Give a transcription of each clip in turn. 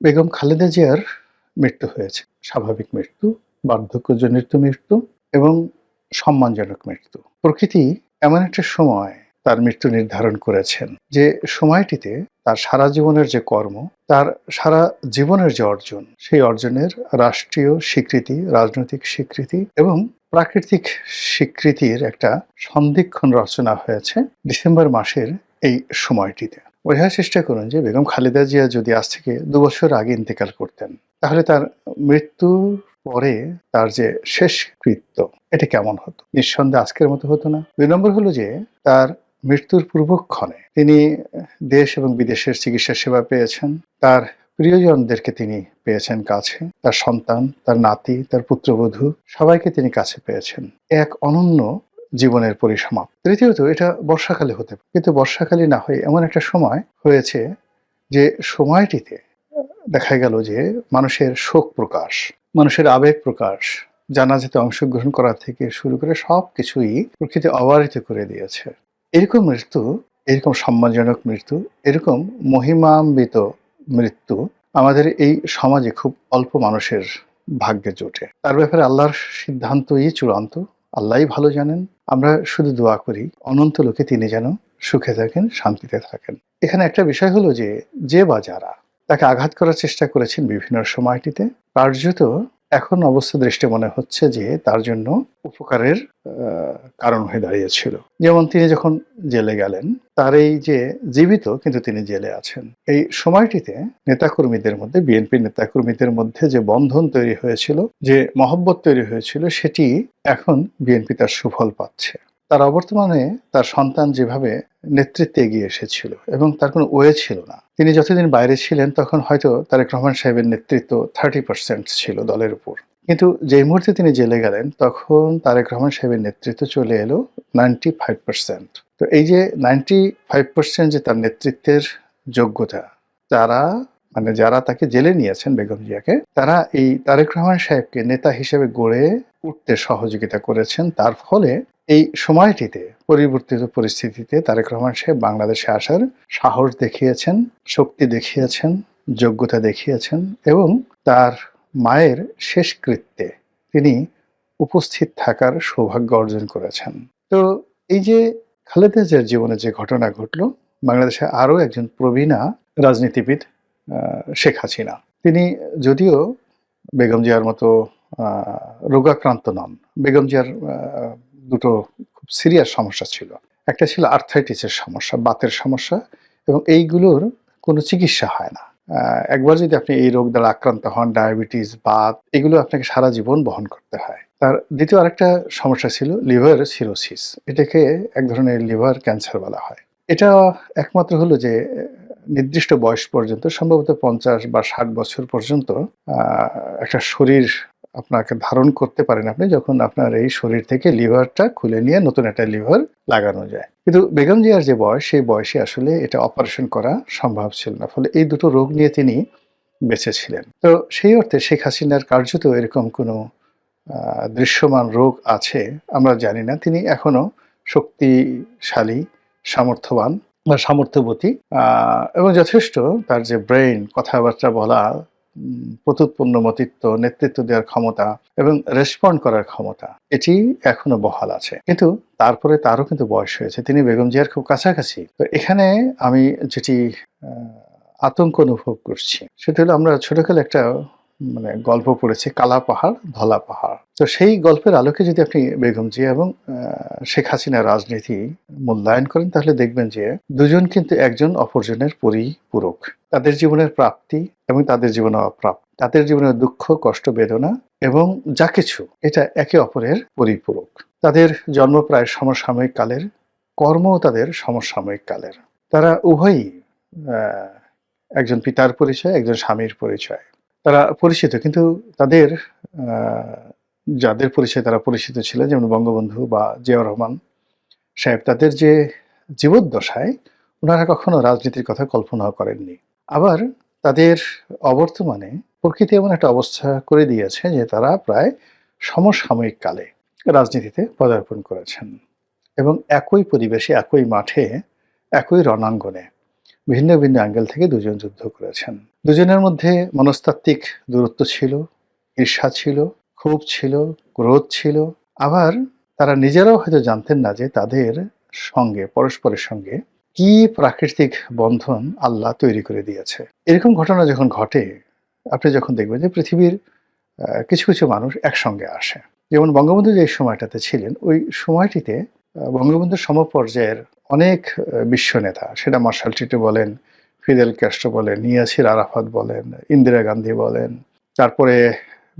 বেগম খালেদা জিয়ার মৃত্যু হয়েছে। স্বাভাবিক মৃত্যু, বার্ধক্যজনিত মৃত্যু এবং সম্মানজনক মৃত্যু। প্রকৃতি এমন একটা সময় তার মৃত্যু নির্ধারণ করেছেন যে সময়টিতে তার সারা জীবনের যে কর্ম, তার সারা জীবনের যে অর্জন, সেই অর্জনের রাষ্ট্রীয় স্বীকৃতি, রাজনৈতিক স্বীকৃতি এবং প্রাকৃতিক স্বীকৃতির একটা সন্ধিক্ষণ রচনা হয়েছে ডিসেম্বর মাসের এই সময়টিতে। বোঝার চেষ্টা করুন যে বেগম খালেদা জিয়া যদি আজ থেকে ২ বছর আগে ইন্তেকাল করতেন, তাহলে তার মৃত্যুর পরে তার যে শেষকৃত্য এটা কেমন হতো? নিঃসন্দেহে আজকের মতো হতো না। ২ নম্বর হলো যে তার মৃত্যুর পূর্বক্ষণে তিনি দেশ এবং বিদেশের চিকিৎসা সেবা পেয়েছেন। তার প্রিয়জনদেরকে তিনি পেয়েছেন কাছে। তার সন্তান, তার নাতি, তার পুত্রবধূ সবাইকে তিনি কাছে পেয়েছেন। এক অনন্য জীবনের পরিসমাপ্তি। তৃতীয়ত এটা বর্ষাকালে হতে পারে। কিন্তু বর্ষাকালে না হয়ে এমন একটা সময় হয়েছে যে সময়টিতে দেখা গেল যে মানুষের শোক প্রকাশ, মানুষের আবেগ প্রকাশ, জানাজাতে অংশগ্রহণ করা থেকে শুরু করে সবকিছুই প্রকৃতি অবারিত করে দিয়েছে। এরকম মৃত্যু, এরকম সম্মানজনক মৃত্যু, এরকম মহিমান্বিত মৃত্যু আমাদের এই সমাজে খুব অল্প মানুষের ভাগ্যে জোটে। তার ব্যাপারে আল্লাহর সিদ্ধান্তই চূড়ান্ত। আল্লাহই ভালো জানেন। আমরা শুধু দোয়া করি অনন্ত লোকে তিনি যেন সুখে থাকেন, শান্তিতে থাকেন। এখানে একটা বিষয় হলো যে, যে বা যারা তাকে আঘাত করার চেষ্টা করেছেন বিভিন্ন সময়টিতে, কার্যত এখন অবস্থা দৃষ্টে মনে হচ্ছে যে তার জন্য উপকারের কারণ হয়ে দাঁড়িয়েছিল। যেমন তিনি যখন জেলে গেলেন, তার এই যে জীবিত কিন্তু তিনি জেলে আছেন, এই সময়টিতে নেতাকর্মীদের মধ্যে, বিএনপির নেতাকর্মীদের মধ্যে যে বন্ধন তৈরি হয়েছিল, যে মহব্বত তৈরি হয়েছিল, সেটি এখন বিএনপি তার সুফল পাচ্ছে। তার অবর্তমানে তার সন্তান যেভাবে নেতৃত্বে এগিয়ে এসেছিল এবং তার কোনো ওয়ে ছিল না। তিনি যতদিন বাইরে ছিলেন তখন হয়তো তারেক রহমান সাহেবের নেতৃত্ব 30% ছিল দলের উপর। কিন্তু যেই মুহূর্তে তিনি জেলে গেলেন তখন তারেক রহমান সাহেবের নেতৃত্ব চলে এলো 95%। তো এই যে 95% যে তার নেতৃত্বের যোগ্যতা, তারা মানে যারা তাকে জেলে নিয়েছেন বেগম জিয়াকে, তারা এই তারেক রহমান সাহেবকে নেতা হিসেবে গড়ে উঠতে সহযোগিতা করেছেন। তার ফলে এই সময়টিতে পরিবর্তিত পরিস্থিতিতে তারেক রহমান সাহেব বাংলাদেশে আসার সাহস দেখিয়েছেন, শক্তি দেখিয়েছেন, যোগ্যতা দেখিয়েছেন এবং তার মায়ের শেষকৃত্যে তিনি উপস্থিত থাকার সৌভাগ্য অর্জন করেছেন। তো এই যে খালেদা জিয়ার জীবনে যে ঘটনা ঘটল, বাংলাদেশে আরও একজন প্রবীণা রাজনীতিবিদ শেখ হাসিনা। তিনি যদিও বেগম জিয়ার মতো রোগাক্রান্ত নন। বেগম জিয়ার দুটো খুব সিরিয়াস সমস্যা ছিল। একটা ছিল আর্থ্রাইটিসের সমস্যা, বাতের সমস্যা, এবং এইগুলোর কোনো চিকিৎসা হয় না। একবার যদি আপনি এই রোগ দ্বারা আক্রান্ত হন, ডায়াবেটিস, বাত, এগুলো আপনাকে সারা জীবন বহন করতে হয়। তার দ্বিতীয় আরেকটা সমস্যা ছিল লিভার সিরোসিস। এটাকে এক ধরনের লিভার ক্যান্সার বলা হয়। এটা একমাত্র হলো যে নির্দিষ্ট বয়স পর্যন্ত, সম্ভবত 50 বা 60 বছর পর্যন্ত একটা শরীর আপনাকে ধারণ করতে পারেন আপনি, যখন আপনার এই শরীর থেকে লিভারটা খুলে নিয়ে নতুন একটা লিভার লাগানো যায়। কিন্তু বেগম জিয়ার যে বয়স, সেই বয়সে আসলে এটা অপারেশন করা সম্ভব ছিল না। ফলে এই দুটো রোগ নিয়ে তিনি বেঁচে ছিলেন। তো সেই অর্থে শেখ হাসিনার কার্যত এরকম কোনো দৃশ্যমান রোগ আছে আমরা জানি না। তিনি এখনো শক্তিশালী, সামর্থ্যবান বা সামর্থ্যবতী এবং যথেষ্ট তার যে ব্রেইন, কথাবার্তা বলা, প্রত্যুৎপন্নমতিত্ব, নেতৃত্ব দেওয়ার ক্ষমতা এবং রেসপন্ড করার ক্ষমতা, এটি এখনো বহাল আছে। কিন্তু তারপরে তারও কিন্তু বয়স হয়েছে। তিনি বেগম জিয়ার খুব কাছাকাছি। তো এখানে আমি যেটি আতঙ্ক অনুভব করছি সেটা হলো, আমরা ছোটকালে একটা গল্প পড়েছি, কালা পাহাড় ধলা পাহাড়। তো সেই গল্পের আলোকে যদি আপনি বেগম জিয়া এবং শেখ হাসিনার রাজনীতি মূল্যায়ন করেন, তাহলে দেখবেন যে দুজন কিন্তু একজন অপরজনের পরিপূরক। তাদের জীবনের প্রাপ্তি এবং তাদের জীবনের অপ্রাপ্তি, তাদের জীবনের দুঃখ, কষ্ট, বেদনা এবং যা কিছু, এটা একে অপরের পরিপূরক। তাদের জন্ম প্রায় সমসাময়িক কালের, কর্মও তাদের সমসাময়িক কালের। তারা উভয়ই একজন পিতার পরিচয়, একজন স্বামীর পরিচয়। তারা পরিচিত, কিন্তু তাদের যাদের পরিচয় তারা পরিচিত ছিলেন, যেমন বঙ্গবন্ধু বা জিয়াউর রহমান সাহেব, তাদের যে জীবদ্দশায় ওনারা কখনো রাজনীতির কথা কল্পনাও করেননি। আবার তাদের অবর্তমানে প্রকৃতি এমন একটা অবস্থা করে দিয়েছে যে তারা প্রায় সমসাময়িক কালে রাজনীতিতে পদার্পণ করেছেন এবং একই পরিবেশে, একই মাঠে, একই রণাঙ্গনে ভিন্ন ভিন্ন অ্যাঙ্গেল থেকে দুজন যুদ্ধ করেছেন। দুজনের মধ্যে মনস্তাত্ত্বিক দূরত্ব ছিল, ঈর্ষা ছিল, ক্ষোভ ছিল, ক্রোধ ছিল। আবার তারা নিজেরাও হয়তো জানতেন না যে তাদের সঙ্গে, পরস্পরের সঙ্গে কি প্রাকৃতিক বন্ধন আল্লাহ তৈরি করে দিয়েছে। এরকম ঘটনা যখন ঘটে, আপনি যখন দেখবেন যে পৃথিবীর কিছু কিছু মানুষ একসঙ্গে আসে। যেমন বঙ্গবন্ধু যে সময়টাতে ছিলেন, ওই সময়টিতে বঙ্গবন্ধুর সমপর্যায়ের অনেক বিশ্ব নেতা, সেটা মার্শাল টিটো বলেন, ফিদেল ক্যাস্ট্রো বলেন, ইয়াসির আরাফাত বলেন, ইন্দিরা গান্ধী বলেন, তারপরে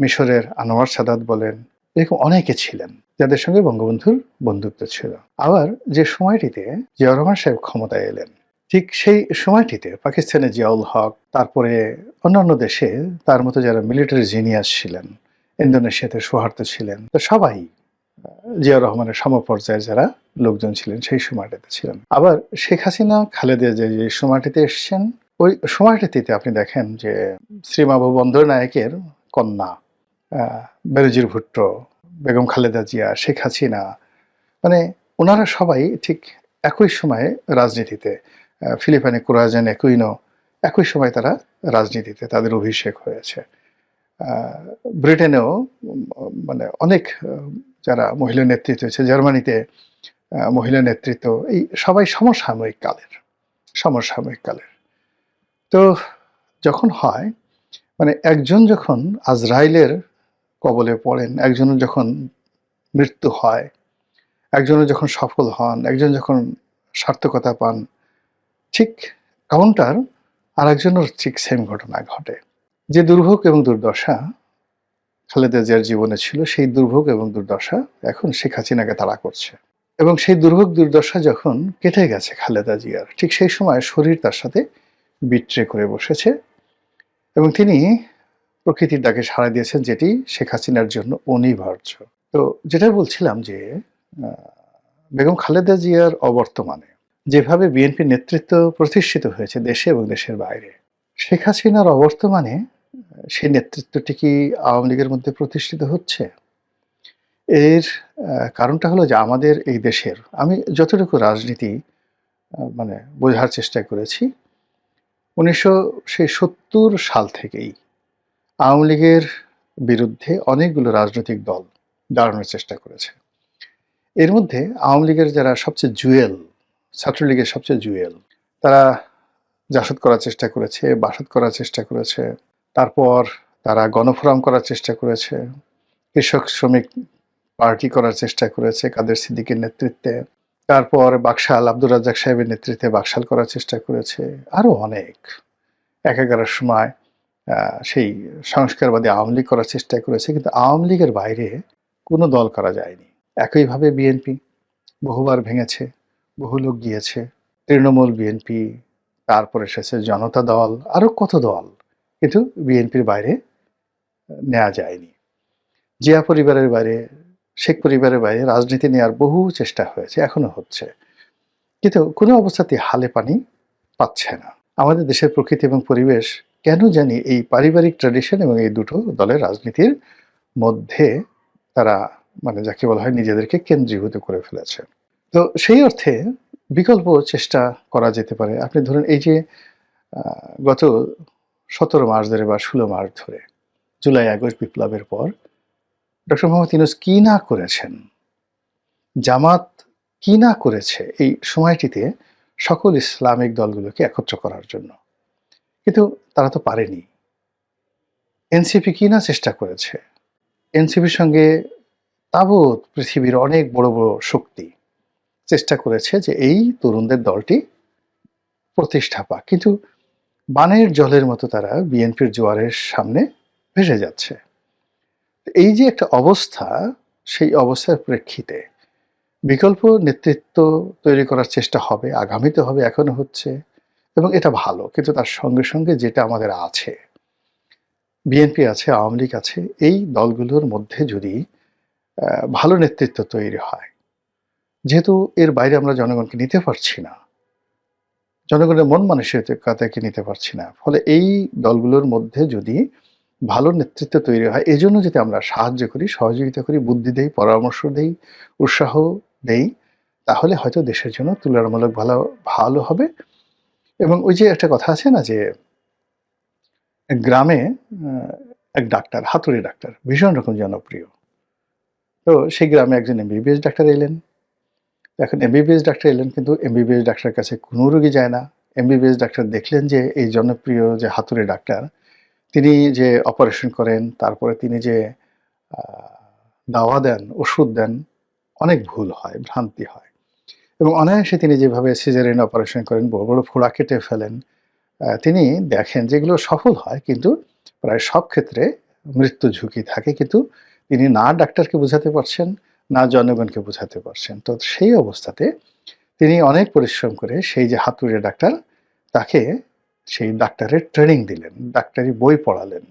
মিশরের আনোয়ার সাদাত বলেন, এরকম অনেকে ছিলেন যাদের সঙ্গে বঙ্গবন্ধুর বন্ধুত্ব ছিল। আবার যে সময়টিতে জিয়াউর রহমান সাহেব ক্ষমতায় এলেন, ঠিক সেই সময়টিতে পাকিস্তানে জিয়াউল হক, তারপরে অন্যান্য দেশে তার মতো যারা মিলিটারি জিনিয়াস ছিলেন, ইন্দোনেশিয়াতে সুহার্তো ছিলেন, তো সবাই জিয়াউর রহমানের সমপর্যায়ে যারা লোকজন ছিলেন সেই সময়টাতে ছিলেন। আবার শেখ হাসিনা খালেদা যে সময়টিতে এসছেন, ওই সময়টিতে আপনি দেখেন যে শ্রীমাবু বন্দ্যোপাধ্যায়ের কন্যা বেনজির ভুট্টো, বেগম খালেদা জিয়া, শেখ হাসিনা, মানে ওনারা সবাই ঠিক একই সময়ে রাজনীতিতে, ফিলিপাইনে কোরাজেন একুইনো একই সময় তারা রাজনীতিতে তাদের অভিষেক হয়েছে। ব্রিটেনেও মানে অনেক যারা মহিলা নেতৃত্ব হয়েছে, জার্মানিতে মহিলা নেতৃত্ব, এই সবাই সমসাময়িক কালের। তো যখন হয়, মানে একজন যখন আজরাইলের কবলে পড়েন, একজনের যখন মৃত্যু হয়, একজনের যখন সফল হন, একজন যখন সার্থকতা পান, ঠিক কাউন্টার আর একজনের ঠিক সেম ঘটনা ঘটে। যে দুর্ভোগ এবং দুর্দশা খালেদা জিয়ার জীবনে ছিল, সেই দুর্ভোগ এবং দুর্দশা এখন শেখ হাসিনাকে তাড়া করছে। এবং সেই দুর্ভোগ দুর্দশা যখন কেটে গেছে খালেদা জিয়ার, ঠিক সেই সময় শরীর তার সাথে বিট্রে করে বসেছে এবং তিনি প্রকৃতির ডাকে সাড়া দিয়েছেন, যেটি শেখ হাসিনার জন্য অনিবার্য। তো যেটা বলছিলাম যে বেগম খালেদা জিয়ার অবর্তমানে যেভাবে বিএনপি নেতৃত্ব প্রতিষ্ঠিত হয়েছে দেশে এবং দেশের বাইরে, শেখ হাসিনার অবর্তমানে সেই নেতৃত্বটি কি আওয়ামী লীগের মধ্যে প্রতিষ্ঠিত হচ্ছে? এর কারণটা হলো যে আমাদের এই দেশের, আমি যতটুকু রাজনীতি মানে বোঝার চেষ্টা করেছি, 1970 সাল থেকেই আওয়ামী লীগের বিরুদ্ধে অনেকগুলো রাজনৈতিক দল দাঁড়ানোর চেষ্টা করেছে। এর মধ্যে আওয়ামী লীগের যারা সবচেয়ে জুয়েল, ছাত্রলীগের সবচেয়ে জুয়েল, তারা জাসদ করার চেষ্টা করেছে, বাসদ করার চেষ্টা করেছে, তারপর তারা গণফোরাম করার চেষ্টা করেছে, কৃষক শ্রমিক পার্টি করার চেষ্টা করেছে কাদের সিদ্দিকের নেতৃত্বে, তারপর বাকশাল আব্দুর রাজ্জাক সাহেবের নেতৃত্বে বাকশাল করার চেষ্টা করেছে, আরও অনেক। একাগারের সময় সেই সংস্কারবাদী আওয়ামী লীগ করার চেষ্টা করেছে, কিন্তু আওয়ামী লীগের বাইরে কোনো দল করা যায়নি। একইভাবে বিএনপি বহুবার ভেঙেছে, বহু লোক গিয়েছে, তৃণমূল বিএনপি, তারপর এসেছে জনতা দল, আরও কত দল, কিন্তু বিএনপির বাইরে নেওয়া যায়নি। জিয়া পরিবারের বাইরে, শেখ পরিবারের বাইরে রাজনীতি নেওয়ার বহু চেষ্টা হয়েছে, এখনো হচ্ছে, কিন্তু কোনো অবস্থাতেই হালে পানি পাচ্ছে না। আমাদের দেশের প্রকৃতি এবং পরিবেশ কেন জানি এই পারিবারিক ট্র্যাডিশন এবং এই দুটো দলের রাজনীতির মধ্যে তারা মানে যাকে বলা হয় নিজেদেরকে কেন্দ্রীভূত করে ফেলেছে। তো সেই অর্থে বিকল্প চেষ্টা করা যেতে পারে। আপনি ধরুন এই যে গত 17 মার্চ ধরে বা 16 মার্চ ধরে জুলাই আগস্ট বিপ্লবের পর ডক্টর মোহাম্মদ ইউনূস কি না করেছেন, জামাত কি না করেছে এই সময়টিতে সকল ইসলামিক দলগুলোকে একত্র করার জন্য, কিন্তু তারা তো পারেনি। এনসিপি কি না চেষ্টা করেছে, এনসিপির সঙ্গে তাবৎ পৃথিবীর অনেক বড় বড় শক্তি চেষ্টা করেছে যে এই তরুণদের দলটি প্রতিষ্ঠা পাক, কিন্তু বানের জলের মতো তারা বিএনপির জোয়ারের সামনে ভেসে যাচ্ছে। এই যে একটা অবস্থা, সেই অবস্থার প্রেক্ষিতে বিকল্প নেতৃত্ব তৈরি করার চেষ্টা হবে, আগামীতে হবে, এখনো হচ্ছে, এবং এটা ভালো। কিন্তু তার সঙ্গে সঙ্গে যেটা আমাদের আছে, বিএনপি আছে, আওয়ামী লীগ আছে, এই দলগুলোর মধ্যে যদি ভালো নেতৃত্ব তৈরি হয়, যেহেতু এর বাইরে আমরা জনগণকে নিতে পারছি না, জনগণের মন মানসিকতাকে নিতে পারছি না, ফলে এই দলগুলোর মধ্যে যদি ভালো নেতৃত্ব তৈরি হয়, এজন্য যদি আমরা সাহায্য করি, সহযোগিতা করি, বুদ্ধি দেই, পরামর্শ দেই, উৎসাহ দেই, তাহলে হয়তো দেশের জন্য তুলনামূলক ভালো হবে এবং ওই যে একটা কথা আছে না যে গ্রামে এক ডাক্তার, হাতুড়ি ডাক্তার, ভীষণ রকম জনপ্রিয়। তো সেই গ্রামে একজন এমবিবিএস ডাক্তার এলেন। এখন এমবিবিএস ডাক্তার এলেন কিন্তু এমবিবিএস ডাক্তারের কাছে কোনো রোগী যায় না। এমবিবিএস ডাক্তার দেখলেন যে এই জনপ্রিয় যে হাতুড়ি ডাক্তার, তিনি যে অপারেশন করেন, তারপরে তিনি যে আ দাওয়া দেন, ওষুধ দেন, অনেক ভুল হয়, ভ্রান্তি হয়। এবং অনায়াসে তিনি যেভাবে সিজারিয়ান অপারেশন করেন, বড়, বড় ফোঁড়া কেটে ফেলেন, তিনি দেখেন যে এগুলো সফল হয় কিন্তু প্রায় সব ক্ষেত্রে মৃত্যু ঝুঁকি থাকে। কিন্তু তিনি না ডাক্তারকে বোঝাতে পারছেন, না জনগণকে বোঝাতে পারছেন। তো সেই অবস্থাতে তিনি অনেক পরিশ্রম করে সেই যে হাতুড়ে ডাক্তার, তাকে সেই ডাক্তারের ট্রেনিং দিলেন, ডাক্তারি বই পড়ালেন।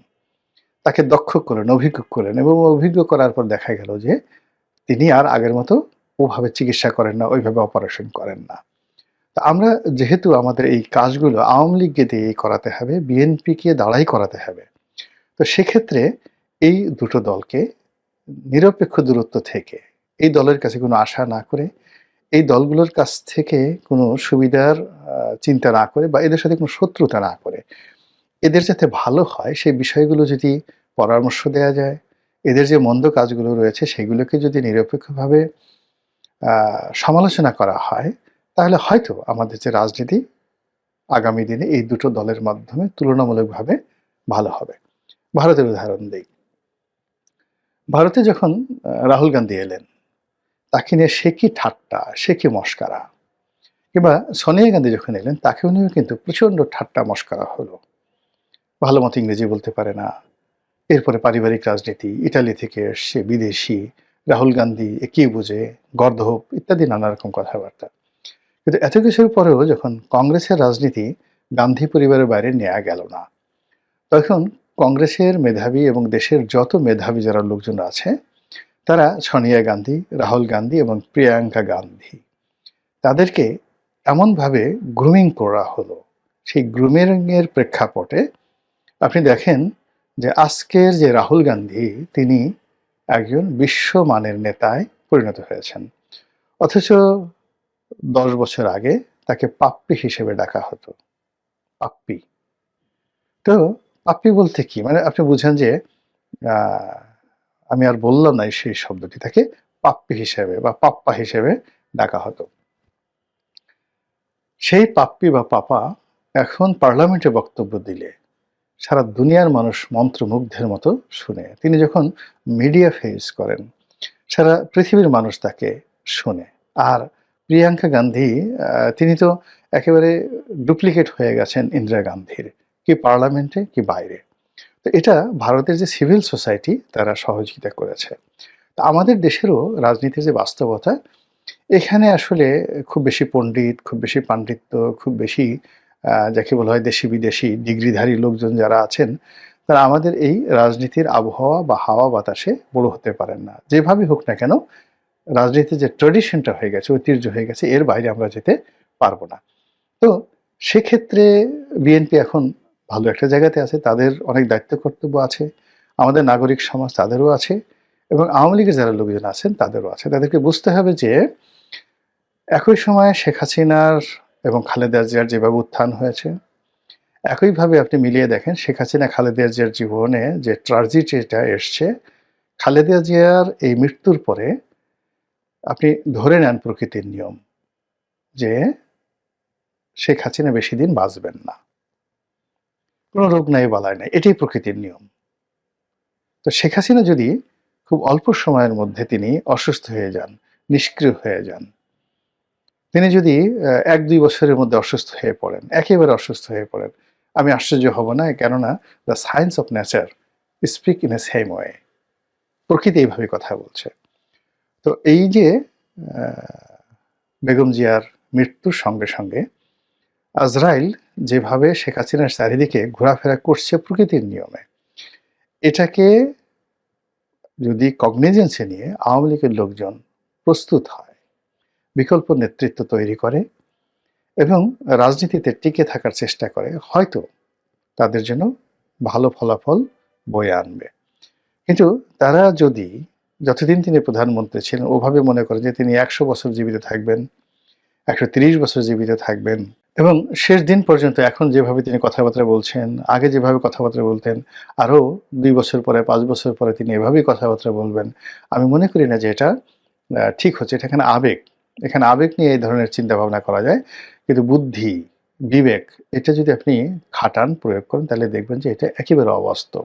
তাকে দক্ষ করলেন, অভিজ্ঞ করলেন এবং অভিজ্ঞ করার পর দেখা গেল যে তিনি আর আগের মতো ওভাবে চিকিৎসা করেন না, ওইভাবে অপারেশন করেন না। তো আমরা যেহেতু আমাদের এই কাজগুলো আওয়ামী লীগকে দিয়েই করাতে হবে, বিএনপিকে দ্বারাই করাতে হবে। তো সেক্ষেত্রে এই দুটো দলকে নিরপেক্ষ দূরত্ব থেকে এই দলের কাছে কোনো আশা না করে, এই দলগুলোর কাছ থেকে কোনো সুবিধার চিন্তা না করে বা এদের সাথে কোনো শত্রুতা না করে, এদের যাতে ভালো হয় সেই বিষয়গুলো যদি পরামর্শ দেয়া যায়, এদের যে মন্দ কাজগুলো রয়েছে সেগুলোকে যদি নিরপেক্ষভাবে সমালোচনা করা হয়, তাহলে হয়তো আমাদের যে রাজনীতি আগামী দিনে এই দুটো দলের মাধ্যমে তুলনামূলকভাবে ভালো হবে। ভারতের উদাহরণ দেই। ভারতে যখন রাহুল গান্ধী এলেন, তাকে নিয়ে সে কি ঠাট্টা, সে কি মশকরা। কিংবা সোনিয়া গান্ধী যখন এলেন, তাকেও নিয়েও কিন্তু প্রচণ্ড ঠাট্টা মশকরা হলো। ভালো মতো ইংরেজি বলতে পারে না। এরপরে পারিবারিক রাজনীতি, ইটালি থেকে এসছে, বিদেশি, রাহুল গান্ধী এ কি বুঝে, গর্দভ ইত্যাদি নানা রকম কথাবার্তা। কিন্তু এত কিছুর পরেও যখন কংগ্রেসের রাজনীতি গান্ধী পরিবারের বাইরে নেয়া গেল না, তখন কংগ্রেসের মেধাবী এবং দেশের যত মেধাবী যারা লোকজন আছে, তারা সোনিয়া গান্ধী, রাহুল গান্ধী এবং প্রিয়াঙ্কা গান্ধী, তাদেরকে এমনভাবে গ্রুমিং করা হলো। সেই গ্রুমিংয়ের প্রেক্ষাপটে আপনি দেখেন যে আজকের যে রাহুল গান্ধী, তিনি একজন বিশ্বমানের নেতায় পরিণত হয়েছেন। অথচ ১০ বছর আগে তাকে পাপ্পি হিসেবে ডাকা হতো। পাপ্পি। তো পাপ্পি বলতে কি? মানে আপনি বুঝেন যে আ আমি আর বললাম না সেই শব্দটি। তাকে পাপ্পি হিসেবে বা পাপ্পা হিসেবে ডাকা হতো। সেই পাপ্পি বা পাপা এখন পার্লামেন্টে বক্তব্য দিলে সারা দুনিয়ার মানুষ মন্ত্রমুগ্ধের মতো শুনে। তিনি যখন মিডিয়া ফেস করেন, সারা পৃথিবীর মানুষ তাকে শোনে। আর প্রিয়াঙ্কা গান্ধী তিনি তো একেবারে ডুপ্লিকেট হয়ে গেছেন ইন্দিরা গান্ধীর। কি পার্লামেন্টে কি বাইরে। তো এটা ভারতের যে সিভিল সোসাইটি তারা সহযোগিতা করেছে। তো আমাদের দেশেরও রাজনীতির যে বাস্তবতা, এখানে আসলে খুব বেশি পণ্ডিত, খুব বেশি পাণ্ডিত্য, খুব বেশি যাকে বলা হয় দেশি বিদেশি ডিগ্রিধারী লোকজন যারা আছেন, তারা আমাদের এই রাজনীতির আবহাওয়া বা হাওয়া বাতাসে বড় হতে পারেন না। যেভাবেই হোক না কেন রাজনীতির যে ট্র্যাডিশনটা হয়ে গেছে, ঐতিহ্য হয়ে গেছে, এর বাইরে আমরা যেতে পারব না। তো সেক্ষেত্রে বিএনপি এখন ভালো একটা জায়গাতে আছে। তাদের অনেক দায়িত্ব কর্তব্য আছে। আমাদের নাগরিক সমাজ তাদেরও আছে এবং আওয়ামী লীগের যারা লোকজন আছেন তাদেরও আছে। তাদেরকে বুঝতে হবে যে একই সময়ে শেখ হাসিনার এবং খালেদা জিয়ার যেভাবে উত্থান হয়েছে, একইভাবে আপনি মিলিয়ে দেখেন শেখ হাসিনা খালেদা জিয়ার জীবনে যে ট্র্যাজেডিটা এসছে, খালেদা জিয়ার এই মৃত্যুর পরে আপনি ধরে নেন প্রকৃতির নিয়ম যে শেখ হাসিনা বেশি দিন বাঁচবেন না। কোনো রোগ নাই বালাই নাই। এটাই প্রকৃতির নিয়ম। তো শেখ হাসিনা যদি খুব অল্প সময়ের মধ্যে তিনি অসুস্থ হয়ে যান, নিষ্ক্রিয় হয়ে যান, তিনি যদি ১-২ বছরের মধ্যে অসুস্থ হয়ে পড়েন, একেবারে অসুস্থ হয়ে পড়েন, আমি আশ্চর্য হব না। কেননা the science of nature speak in a same way. প্রকৃতি এইভাবে কথা বলছে। তো এই যে আ বেগম জিয়ার মৃত্যুর সঙ্গে, সঙ্গে আজরাইল যেভাবে শেখ হাসিনার চারিদিকে ঘোরাফেরা করছে প্রকৃতির নিয়মে, এটাকে যদি কগনিজেন্সে নিয়ে আওয়ামী লীগের লোকজন প্রস্তুত হয়, বিকল্প নেতৃত্ব তৈরি করে এবং রাজনীতিতে টিকে থাকার চেষ্টা করে, হয়তো তাদের জন্য ভালো ফলাফল বয়ে আনবে। কিন্তু তারা যদি যতদিন তিনি প্রধানমন্ত্রী ছিলেন ওভাবে মনে করে যে তিনি ১০০ বছর জীবিত থাকবেন, ১৩০ বছর জীবিত থাকবেন, এবং শেষ দিন পর্যন্ত এখন যেভাবে তিনি কথাবার্তা বলছেন, আগে যেভাবে কথাবার্তা বলতেন, আরো ২ বছর পরে ৫ বছর পরে তিনি এভাবেই কথাবার্তা বলবেন। আমি মনে করি না যে এটা ঠিক হচ্ছে। এটা এখানে আবেগ। এখানে আবেগ নিয়ে এই ধরনের চিন্তাভাবনা করা যায়। কিন্তু বুদ্ধি, বিবেক এটা যদি আপনি খাটান, প্রয়োগ করেন তাহলে দেখবেন যে এটা একেবারে অবাস্তব।